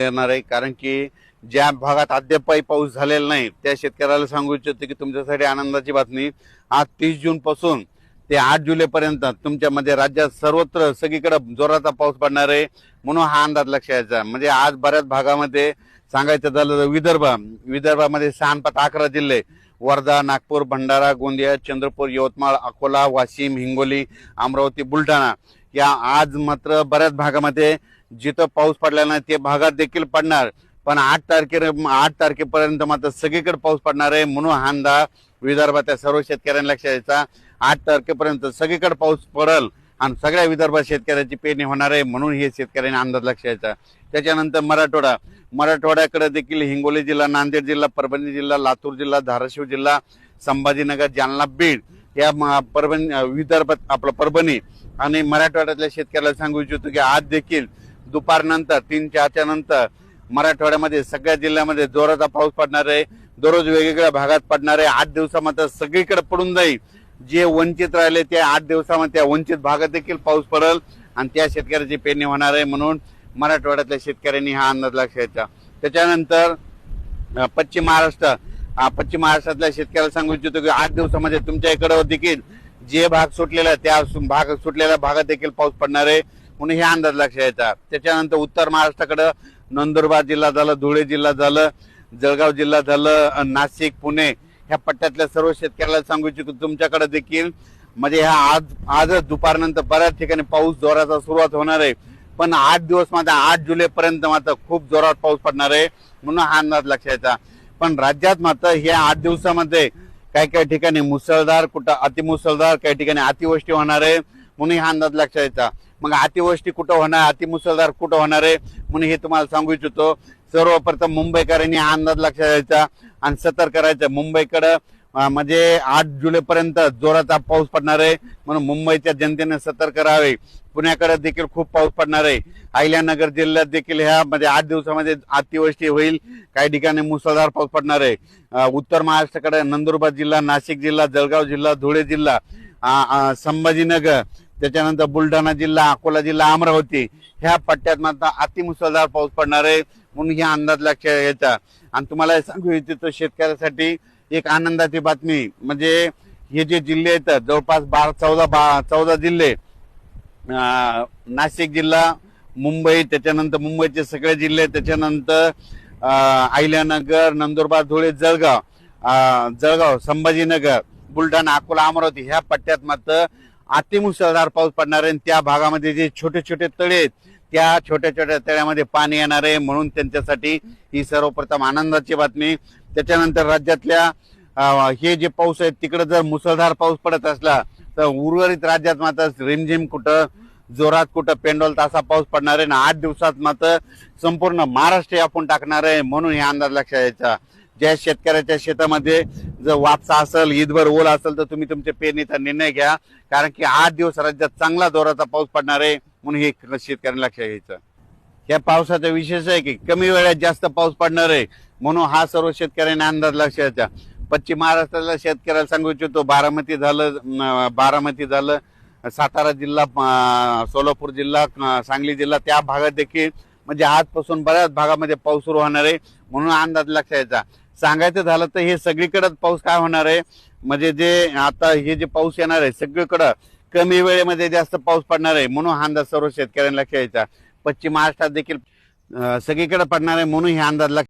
येणार आहे, कारण की ज्या भागात अद्यापही पाऊस झालेला नाही त्या शेतकऱ्याला सांगू इच्छितो की तुमच्यासाठी आनंदाची बातमी. आज 30 जून पासून ते 8 जुलै पर्यंत तुमच्यामध्ये राज्यात सर्वत्र सगळीकडे जोराचा पाऊस पडणार आहे, म्हणून हा अंदाज लक्षात यायचा. म्हणजे आज बऱ्याच भागामध्ये सांगायचं झालं तर विदर्भामध्ये 11 जिल्हे वर्धा, नागपूर, भंडारा, गोंदिया, चंद्रपूर, यवतमाळ, अकोला, वाशिम, हिंगोली, अमरावती, बुलढाणा या आज मात्र बऱ्याच भागामध्ये जिथं पाऊस पडला नाही ते भागात देखील पडणार. पण 8 तारखेपर्यंत मात्र सगळीकडे पाऊस पडणार आहे, म्हणून हा अंदाज विदर्भाच्या सर्व शेतकऱ्यांना लक्षात यायचा. 8 तारखेपर्यंत सगळीकडे पाऊस पडेल आणि सगळ्या विदर्भात शेतकऱ्याची पेरणी होणार आहे, म्हणून हे शेतकऱ्यांनी अंदाज लक्षात यायचा. त्याच्यानंतर मराठवाड्याकडे देखील हिंगोली जिल्हा, नांदेड जिल्हा, परभणी जिल्हा, लातूर जिल्हा, धाराशिव जिल्हा, संभाजीनगर, जालना, बीड या परभणी आणि मराठवाड्यातल्या शेतकऱ्याला सांगू इच्छितो की आज देखील दुपारनंतर 3-4च्या नंतर मराठवाड्यामध्ये सगळ्या जिल्ह्यामध्ये जोराचा पाऊस पडणार आहे. दररोज वेगवेगळ्या भागात पडणार आहे. 8 दिवसामध्ये सगळीकडे पडून जाईल. जे वंचित राहिले त्या 8 दिवसामध्ये त्या वंचित भागात देखील पाऊस पडेल आणि त्या शेतकऱ्याची पेरणी होणार आहे, म्हणून मराठवाड्यातल्या शेतकऱ्यांनी हा अंदाज लक्षात घ्यायचा. त्याच्यानंतर पश्चिम महाराष्ट्रातल्या शेतकऱ्याला सांगू इच्छितो की 8 दिवसामध्ये तुमच्या इकडे देखील जे भाग सुटलेला त्या सुटलेल्या भागात देखील पाऊस पडणार आहे, म्हणून हे अंदाज लक्षात घ्यायचा. त्याच्यानंतर उत्तर महाराष्ट्राकडे नंदुरबार जिल्हा झालं, धुळे जिल्हा झालं, जळगाव जिल्हा झालं, नाशिक, पुणे ह्या पट्ट्यातल्या सर्व शेतकऱ्याला सांगू इच्छितो तुमच्याकडे देखील म्हणजे आजच दुपारनंतर बऱ्याच ठिकाणी पाऊस जोराचा सुरुवात होणार आहे. पण 8 दिवस मात्र 8 जुलै पर्यंत मात्र खूप जोरात पाऊस पडणार आहे, म्हणून हा अंदाज लक्षात घ्यायचा. पण राज्यात मात्र या 8 दिवसामध्ये काही ठिकाणी मुसळधार, कुठं अतिमुसळधार, काही ठिकाणी अतिवृष्टी होणार आहे, म्हणून हा अंदाज लक्षात घ्यायचा. मग अतिवृष्टी कुठं होणार, अतिमुसळधार कुठं होणार आहे म्हणून हे तुम्हाला सांगू इच्छितो. सर्वप्रथम मुंबईकरांनी हा अंदाज लक्षात घ्यायचा आणि सतर्क करायचं. मुंबईकडे म्हणजे 8 जुलैपर्यंत जोराचा पाऊस पडणार आहे, म्हणून मुंबईच्या जनतेने सतर्क राहावे. पुण्याकडे देखील खूप पाऊस पडणार आहे. अहिल्यानगर जिल्ह्यात देखील ह्या म्हणजे 8 दिवसामध्ये अतिवृष्टी होईल, काही ठिकाणी मुसळधार पाऊस पडणार आहे. उत्तर महाराष्ट्राकडे नंदुरबार जिल्हा, नाशिक जिल्हा, जळगाव जिल्हा, धुळे जिल्हा, संभाजीनगर, त्याच्यानंतर बुलढाणा जिल्हा, अकोला जिल्हा, अमरावती ह्या पट्ट्यात मात्र अतिमुसळधार पाऊस पडणार आहे, म्हणून हा अंदाज लक्षात घ्यायचा. आणि तुम्हाला सांगू इच्छितो शेतकऱ्यासाठी एक आनंदाची बातमी म्हणजे हे जे जिल्हे आहेत जवळपास 14 जिल्हे, नाशिक जिल्हा, मुंबई, त्याच्यानंतर मुंबईचे सगळे जिल्हे, त्याच्यानंतर अहिल्यानगर, नंदुरबार, धुळे, जळगाव, संभाजीनगर, बुलढाणा, अकोला, अमरावती ह्या पट्ट्यात मात्र अतिमुसळधार पाऊस पडणार आहे. त्या भागामध्ये जे छोटे छोटे तळे आहेत त्या छोट्या छोट्या तळ्यामध्ये पाणी येणार आहे, म्हणून त्यांच्यासाठी ही सर्वप्रथम आनंदाची बातमी. त्याच्यानंतर राज्यातल्या हे जे पाऊस आहे तिकडे जर मुसळधार पाऊस पडत असला तर उर्वरित राज्यात मात्र रिमझिम कुठं, जोरात कुठं, पेंडोल तासा पाऊस पडणार आहे. 8 दिवसात मात्र संपूर्ण महाराष्ट्र आपण टाकणार आहे, म्हणून हे अंदाज लक्षात घ्यायचा. ज्या शेतकऱ्याच्या शेतामध्ये जर वापसा असेल, ईदभर ओल असेल तर तुम्ही तुमच्या पेरणीचा निर्णय घ्या, कारण की 8 दिवस राज्यात चांगला जोराचा पाऊस पडणार आहे, म्हणून हे शेतकऱ्यांना लक्षात घ्यायचं. या पावसाचा विशेष आहे की कमी वेळात जास्त पाऊस पडणार आहे, म्हणून हा सर्व शेतकऱ्यांना अंदाज लक्षात घ्यायचा. पश्चिम महाराष्ट्रातल्या शेतकऱ्याला सांगू इच्छितो बारामती झालं, सातारा जिल्हा, सोलापूर जिल्हा, सांगली जिल्हा त्या भागात देखील म्हणजे आजपासून बऱ्याच भागामध्ये पाऊस सुरू होणार आहे, म्हणून अंदाज लक्षात घ्यायचा. सांगायचं झालं तर हे सगळीकडेच पाऊस काय होणार आहे म्हणजे जे आता हे जे पाऊस येणार आहे सगळीकडं कमी वेळेमध्ये जास्त पाऊस पडणार आहे, म्हणून हा अंदाज सर्व शेतकऱ्यांना लक्षात घ्यायचा. पश्चिम महाराष्ट्रात देखील सगळीकडे पडणार आहे, म्हणून हे अंदाज